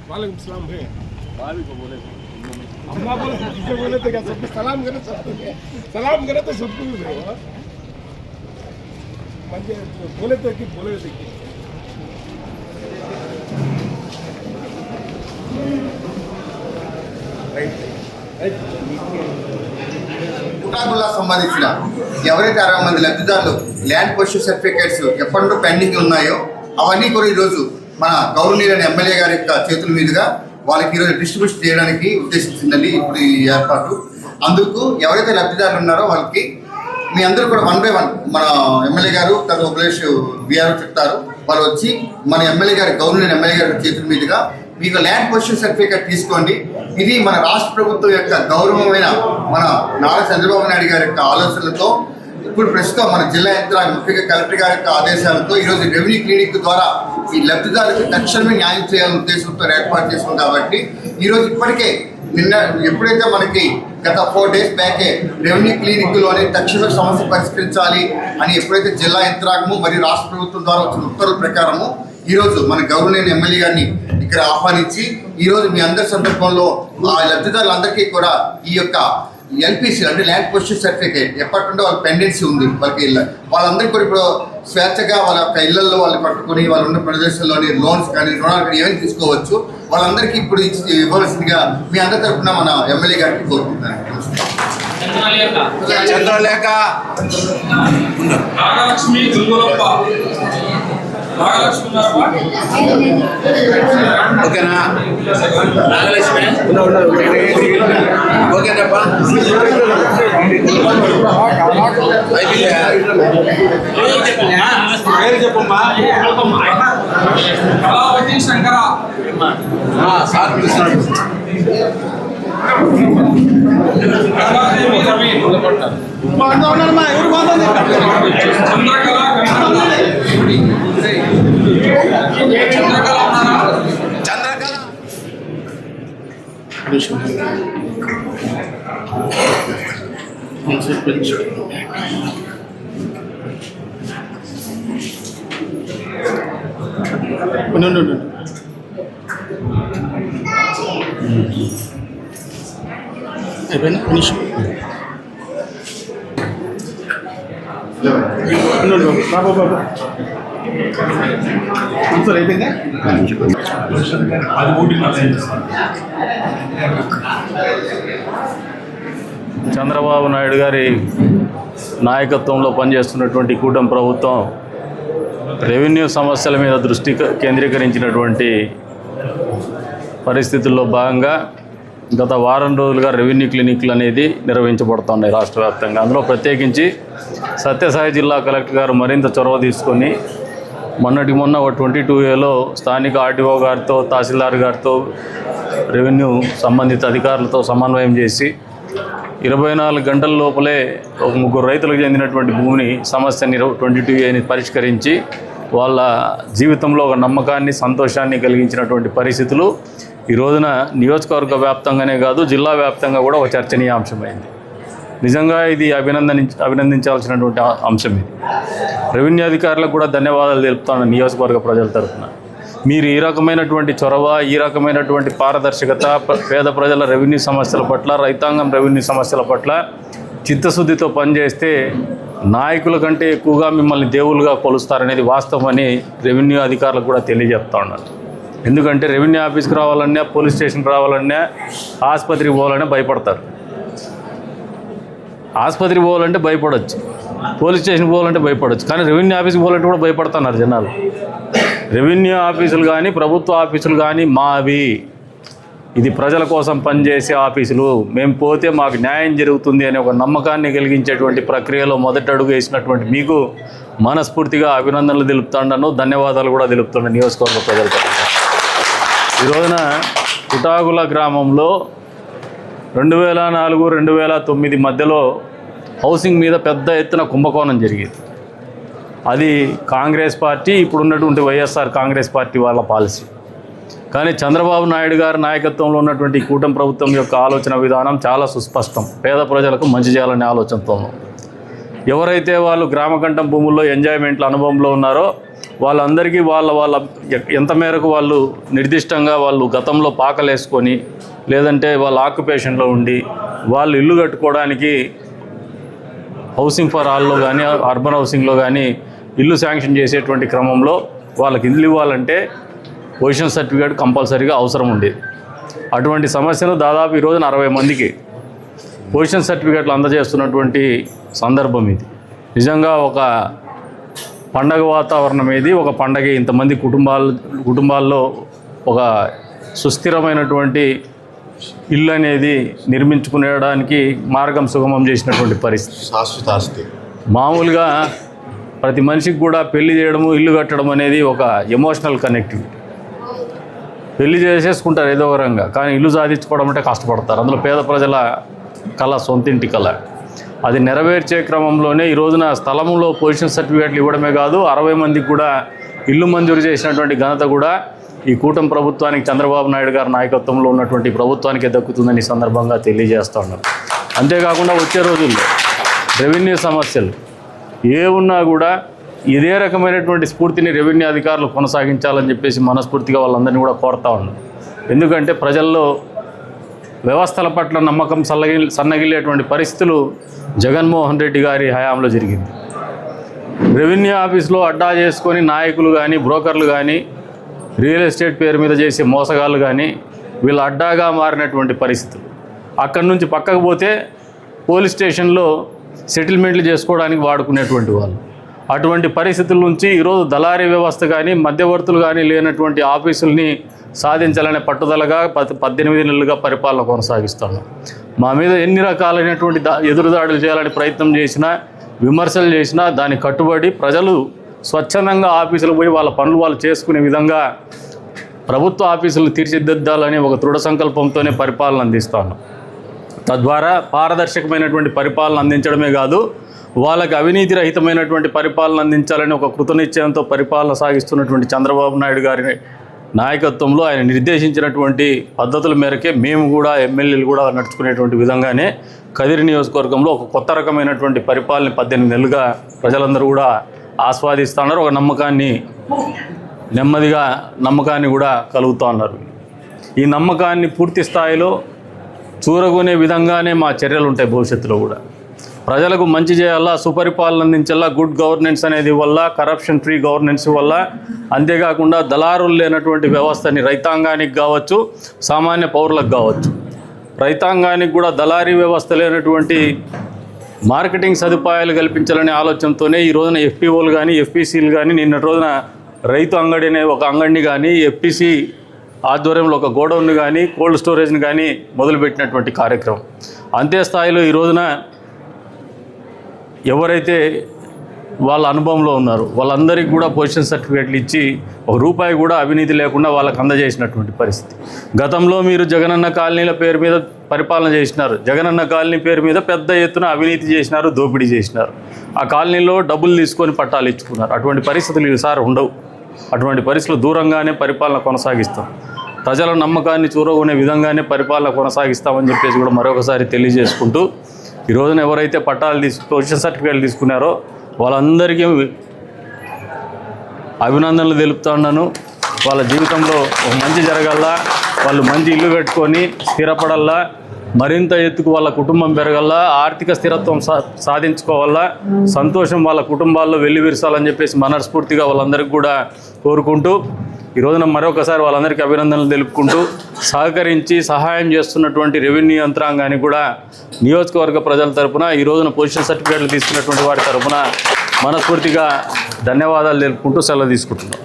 वालेकुम सलाम है। भाभी को बोले अम्मा बोले तो क्या सबको सलाम करे, सबको सलाम करे तो सबको भी बोलो। मंजे बोले तो कि बोले तो कि కుటాకుల్లా సంబంధించిన ఎవరైతే 60 మంది లబ్ధిదారులు ల్యాండ్ పొజిషన్ సర్టిఫికేట్స్ ఎప్పటి నుండి పెండింగ్ ఉన్నాయో అవన్నీ కూడా ఈరోజు మన గౌరవనీయులైన ఎమ్మెల్యే గారి యొక్క చేతుల మీదుగా వాళ్ళకి ఈరోజు డిస్ట్రిబ్యూషన్ చేయడానికి ఉద్దేశించిందండి ఇప్పుడు ఈ ఏర్పాటు. అందుకు ఎవరైతే లబ్ధిదారులు ఉన్నారో వాళ్ళకి మీ అందరూ కూడా 1 by 1 మన ఎమ్మెల్యే గారు తర్వాత ఉపలేష్ బీఆర్ చెప్తారు. వాళ్ళు వచ్చి మన ఎమ్మెల్యే గారి గవర్నర్ ఎమ్మెల్యే గారి చేతుల మీదుగా మీకు ల్యాండ్ పొజిషన్ సర్టిఫికేట్ తీసుకోండి. ఇది మన రాష్ట్ర ప్రభుత్వం యొక్క గౌరవమైన మన నారా చంద్రబాబు నాయుడు గారి యొక్క ఆలోచనలతో ఇప్పుడు ప్రస్తుతం మన జిల్లా యంత్రాంగం ముఖ్యంగా కలెక్టర్ గారి యొక్క ఆదేశాలతో ఈరోజు రెవెన్యూ క్లినిక్ ద్వారా ఈ లబ్ధిదారులకు తక్షణమే న్యాయం చేయాలనే ఉద్దేశంతో ఏర్పాటు చేసాం. కాబట్టి ఈరోజు ఇప్పటికే నిన్న ఎప్పుడైతే మనకి గత 4 days బ్యాకే రెవెన్యూ క్లినిక్లోని తక్షణ సమస్య పరిష్కరించాలి అని ఎప్పుడైతే జిల్లా యంత్రాంగము మరియు రాష్ట్ర ప్రభుత్వం ద్వారా వచ్చిన ఉత్తర్వుల ప్రకారము ఈరోజు మన గవర్నర్ ఎమ్మెల్యే గారిని ఇక్కడ ఆహ్వానించి ఈరోజు మీ అందరి సందర్భంలో ఆ లబ్ధిదారులందరికీ కూడా ఈ యొక్క ఎల్పిసి అంటే ల్యాండ్ పొజిషన్ సర్టిఫికేట్ ఎప్పటి నుండో వాళ్ళ పెండెన్సీ ఉంది వాళ్ళకి వాళ్ళందరికీ కూడా ఇప్పుడు స్వేచ్ఛగా వాళ్ళ యొక్క ఇళ్లలో వాళ్ళు పట్టుకుని వాళ్ళు ఉన్న ప్రదేశంలోని లోన్స్ కానీ రుణాలు కానీ ఏమైనా తీసుకోవచ్చు. వాళ్ళందరికీ ఇప్పుడు ఇవ్వాల్సిందిగా మీ అందరి తరఫున మన ఎమ్మెల్యే గారికి కోరుకుంటున్నాను. చంద్రలేఖ నాగలక్ష్మి ఓకేనా? నాగలక్ష్మి ఓకేనప్పా. కళావతి శంకర సార్ పిలుస్తున్నాడు. గంగాదేవి రవి చంద్రకళ చంద్రకళ అయిపోయినా ఫినిష్ బాబా ఆన్సర్ అయిపోయిందా? చంద్రబాబు నాయుడు గారి నాయకత్వంలో పనిచేస్తున్నటువంటి కూటమి ప్రభుత్వం రెవెన్యూ సమస్యల మీద దృష్టి కేంద్రీకరించినటువంటి పరిస్థితుల్లో భాగంగా గత వారం రోజులుగా రెవెన్యూ క్లినిక్లు అనేది నిర్వహించబడుతున్నాయి రాష్ట్ర వ్యాప్తంగా. అందులో ప్రత్యేకించి సత్యసాయి జిల్లా కలెక్టర్ గారు మరింత చొరవ తీసుకొని మొన్న 22Aలో స్థానిక ఆర్టీఓ గారితో తహసీల్దార్ గారితో రెవెన్యూ సంబంధిత అధికారులతో సమన్వయం చేసి 24 గంటల లోపలే ఒక 3 రైతులకు చెందినటువంటి భూమిని సమస్యని 22Aని పరిష్కరించి వాళ్ళ జీవితంలో ఒక నమ్మకాన్ని సంతోషాన్ని కలిగించినటువంటి పరిస్థితులు ఈ రోజున నియోజకవర్గ వ్యాప్తంగానే కాదు జిల్లా వ్యాప్తంగా కూడా ఒక చర్చనీయాంశమైంది. నిజంగా ఇది అభినందించాల్సినటువంటి అంశం. ఇది రెవెన్యూ అధికారులకు కూడా ధన్యవాదాలు తెలుపుతాను నియోజకవర్గ ప్రజల తరఫున. మీరు ఈ రకమైనటువంటి చొరవ, ఈ రకమైనటువంటి పారదర్శకత, పేద ప్రజల రెవెన్యూ సమస్యల పట్ల, రైతాంగం రెవెన్యూ సమస్యల పట్ల చిత్తశుద్ధితో పనిచేస్తే నాయకుల కంటే ఎక్కువగా మిమ్మల్ని దేవుళ్ళుగా కొలుస్తారనేది వాస్తవమని రెవెన్యూ అధికారులకు కూడా తెలియజెప్తా ఉన్నారు. ఎందుకంటే రెవెన్యూ ఆఫీస్కి రావాలన్నా, పోలీస్ స్టేషన్కి రావాలన్నా, ఆసుపత్రికి పోవాలన్నా భయపడతారు. ఆసుపత్రికి పోవాలంటే భయపడవచ్చు, పోలీస్ స్టేషన్కి పోవాలంటే భయపడవచ్చు, కానీ రెవెన్యూ ఆఫీస్కి పోవాలంటే కూడా భయపడుతున్నారు జనాలు. రెవెన్యూ ఆఫీసులు కానీ ప్రభుత్వ ఆఫీసులు కానీ మావి, ఇది ప్రజల కోసం పనిచేసే ఆఫీసులు, మేము పోతే మాకు న్యాయం జరుగుతుంది అనే ఒక నమ్మకాన్ని కలిగించేటువంటి ప్రక్రియలో మొదటి అడుగు వేసినటువంటి మీకు మనస్ఫూర్తిగా అభినందనలు తెలుపుతాను, ధన్యవాదాలు కూడా తెలుపుతున్నాను నియోజకవర్గ ప్రజలతో. ఈ రోజున కుటాగుల గ్రామంలో 2004-2009 మధ్యలో హౌసింగ్ మీద పెద్ద ఎత్తున కుంభకోణం జరిగేది. అది కాంగ్రెస్ పార్టీ, ఇప్పుడున్నటువంటి వైఎస్ఆర్ కాంగ్రెస్ పార్టీ వాళ్ళ పాలసీ. కానీ చంద్రబాబు నాయుడు గారి నాయకత్వంలో ఉన్నటువంటి కూటమి ప్రభుత్వం యొక్క ఆలోచన విధానం చాలా సుస్పష్టం. పేద ప్రజలకు మంచి చేయాలనే ఆలోచనతో ఎవరైతే వాళ్ళు గ్రామకంఠం భూముల్లో ఎంజాయ్మెంట్ల అనుభవంలో ఉన్నారో వాళ్ళందరికీ వాళ్ళ ఎంత మేరకు వాళ్ళు నిర్దిష్టంగా వాళ్ళు గతంలో పాకలేసుకొని లేదంటే వాళ్ళ ఆక్యుపేషన్లో ఉండి వాళ్ళు ఇల్లు కట్టుకోవడానికి హౌసింగ్ ఫర్ ఆల్లో కానీ అర్బన్ హౌసింగ్లో కానీ ఇల్లు శాంక్షన్ చేసేటువంటి క్రమంలో వాళ్ళకి ఇల్లు ఇవ్వాలంటే పొజిషన్ సర్టిఫికేట్ కంపల్సరీగా అవసరం ఉండేది. అటువంటి సమస్యను దాదాపు ఈ రోజున 60 మందికి పొజిషన్ సర్టిఫికేట్లు అందజేస్తున్నటువంటి సందర్భం ఇది. నిజంగా ఒక పండగ వాతావరణం ఇది. ఒక పండగ ఇంతమంది కుటుంబాల్లో ఒక సుస్థిరమైనటువంటి ఇల్లు అనేది నిర్మించుకునేడానికి మార్గం సుగమం చేసినటువంటి పరిస్థితి. శాశ్వతాస్తి మామూలుగా ప్రతి మనిషికి కూడా పెళ్లి చేయడము ఇల్లు కట్టడం అనేది ఒక ఎమోషనల్ కనెక్టివిటీ. పెళ్లి చేసేసుకుంటారు ఏదో విధంగా, కానీ ఇల్లు సాధించుకోవడం అంటే కష్టపడతారు. అందులో పేద ప్రజల కళ, సొంతింటి కళ. అది నెరవేర్చే క్రమంలోనే ఈ రోజున స్థలంలో పొజిషన్ సర్టిఫికేట్లు ఇవ్వడమే కాదు 60 మందికి కూడా ఇల్లు మంజూరు చేసినటువంటి ఘనత కూడా ఈ కూటమి ప్రభుత్వానికి, చంద్రబాబు నాయుడు గారి నాయకత్వంలో ఉన్నటువంటి ప్రభుత్వానికి దక్కుతుందని ఈ సందర్భంగా తెలియజేస్తూ ఉన్నారు. అంతేకాకుండా వచ్చే రోజుల్లో రెవెన్యూ సమస్యలు ఏ ఉన్నా కూడా ఇదే రకమైనటువంటి స్ఫూర్తిని రెవెన్యూ అధికారులు కొనసాగించాలని చెప్పేసి మనస్ఫూర్తిగా వాళ్ళందరినీ కూడా కోరుతా ఉన్నారు. ఎందుకంటే ప్రజల్లో వ్యవస్థల పట్ల నమ్మకం సన్నగిల్లేటువంటి పరిస్థితులు జగన్మోహన్ రెడ్డి గారి హయాంలో జరిగింది. రెవెన్యూ ఆఫీస్లో అడ్డా చేసుకొని నాయకులు కానీ, బ్రోకర్లు కానీ, రియల్ ఎస్టేట్ పేరు మీద చేసే మోసగాళ్ళు కానీ వీళ్ళు అడ్డాగా మారినటువంటి పరిస్థితులు. అక్కడి నుంచి పక్కకు పోతే పోలీస్ స్టేషన్లో సెటిల్మెంట్లు చేసుకోవడానికి వాడుకునేటువంటి వాళ్ళు. అటువంటి పరిస్థితుల నుంచి ఈరోజు దళారీ వ్యవస్థ కానీ, మధ్యవర్తులు కానీ లేనటువంటి ఆఫీసుల్ని సాధించాలనే పట్టుదలగా 18 నెలలుగా పరిపాలన కొనసాగిస్తున్నాం. మా మీద ఎన్ని రకాలైనటువంటి ఎదురుదాడులు చేయాలని ప్రయత్నం చేసినా, విమర్శలు చేసినా దానికి కట్టుబడి ప్రజలు స్వచ్ఛందంగా ఆఫీసులు పోయి వాళ్ళ పనులు వాళ్ళు చేసుకునే విధంగా ప్రభుత్వ ఆఫీసులు తీర్చిదిద్దాలని ఒక దృఢ సంకల్పంతోనే పరిపాలన అందిస్తాను. తద్వారా పారదర్శకమైనటువంటి పరిపాలన అందించడమే కాదు, వాళ్ళకి అవినీతి రహితమైనటువంటి పరిపాలన అందించాలని ఒక కృతనిశ్చయంతో పరిపాలన సాగిస్తున్నటువంటి చంద్రబాబు నాయుడు గారి నాయకత్వంలో ఆయన నిర్దేశించినటువంటి పద్ధతుల మేరకే మేము కూడా ఎమ్మెల్యేలు కూడా నడుచుకునేటువంటి విధంగానే కదిరి నియోజకవర్గంలో ఒక కొత్త రకమైనటువంటి పరిపాలన 18 నెలలుగా ప్రజలందరూ కూడా ఆస్వాదిస్తున్నారు. ఒక నమ్మకాన్ని కూడా కలుగుతూ ఉన్నారు. ఈ నమ్మకాన్ని పూర్తి స్థాయిలో చూరగొనే విధంగానే మా చర్యలు ఉంటాయి. భవిష్యత్తులో కూడా ప్రజలకు మంచి చేయాలా, సుపరిపాలన అందించాలా, గుడ్ గవర్నెన్స్ అనేది వల్ల, కరప్షన్ ఫ్రీ గవర్నెన్స్ వల్ల, అంతేకాకుండా దళారులు లేనటువంటి వ్యవస్థని రైతాంగానికి కావచ్చు, సామాన్య పౌరులకు కావచ్చు, రైతాంగానికి కూడా దళారీ వ్యవస్థ లేనటువంటి మార్కెటింగ్ సదుపాయాలు కల్పించాలనే ఆలోచనతోనే ఈ రోజున ఎఫ్పిఓలు కానీ, ఎఫ్పిసిలు కానీ, నిన్నటి రోజున రైతు అంగడి అనే ఒక అంగడిని కానీ, ఎఫ్పిసి ఆధ్వర్యంలో ఒక గోడౌన్ కానీ, కోల్డ్ స్టోరేజ్ని కానీ మొదలుపెట్టినటువంటి కార్యక్రమం. అంతే స్థాయిలో ఈ రోజున ఎవరైతే వాళ్ళ అనుభవంలో ఉన్నారు వాళ్ళందరికీ కూడా పొజిషన్ సర్టిఫికేట్లు ఇచ్చి ₹1 కూడా అవినీతి లేకుండా వాళ్ళకి అందజేసినటువంటి పరిస్థితి. గతంలో మీరు జగనన్న కాలనీల పేరు మీద పరిపాలన చేసినారు. జగనన్న కాలనీ పేరు మీద పెద్ద ఎత్తున అవినీతి చేసినారు, దోపిడీ చేసినారు. ఆ కాలనీలో డబ్బులు తీసుకొని పట్టాలు ఇచ్చుకున్నారు. అటువంటి పరిస్థితులు ఈసారి ఉండవు. అటువంటి పరిస్థితులు దూరంగానే పరిపాలన కొనసాగిస్తాం. ప్రజల నమ్మకాన్ని చూరగొనే విధంగానే పరిపాలన కొనసాగిస్తామని చెప్పేసి కూడా మరొకసారి తెలియజేసుకుంటూ, ఈ రోజున ఎవరైతే పొజిషన్ సర్టిఫికేట్లు తీసుకున్నారో వాళ్ళందరికీ అభినందనలు తెలుపుతా ఉన్నాను. వాళ్ళ జీవితంలో ఒక మంచి జరగల్లా, వాళ్ళు మంచి ఇల్లు కట్టుకొని స్థిరపడల్లా, మరింత ఎత్తుకు వాళ్ళ కుటుంబం పెరగల్లా, ఆర్థిక స్థిరత్వం సాధించుకోవాలా, సంతోషం వాళ్ళ కుటుంబాల్లో వెల్లివిరసాలని చెప్పేసి మనస్ఫూర్తిగా వాళ్ళందరికీ కూడా కోరుకుంటూ, ఈ రోజున మరొకసారి వాళ్ళందరికీ అభినందనలు తెలుపుకుంటూ, సహకరించి సహాయం చేస్తున్నటువంటి రెవెన్యూ యంత్రాంగానికి కూడా నియోజకవర్గ ప్రజల తరపున, ఈ రోజున పొజిషన్ సర్టిఫికేట్లు తీసుకున్నటువంటి వారి తరపున మనస్ఫూర్తిగా ధన్యవాదాలు తెలుపుకుంటూ సెలవు తీసుకుంటున్నాం.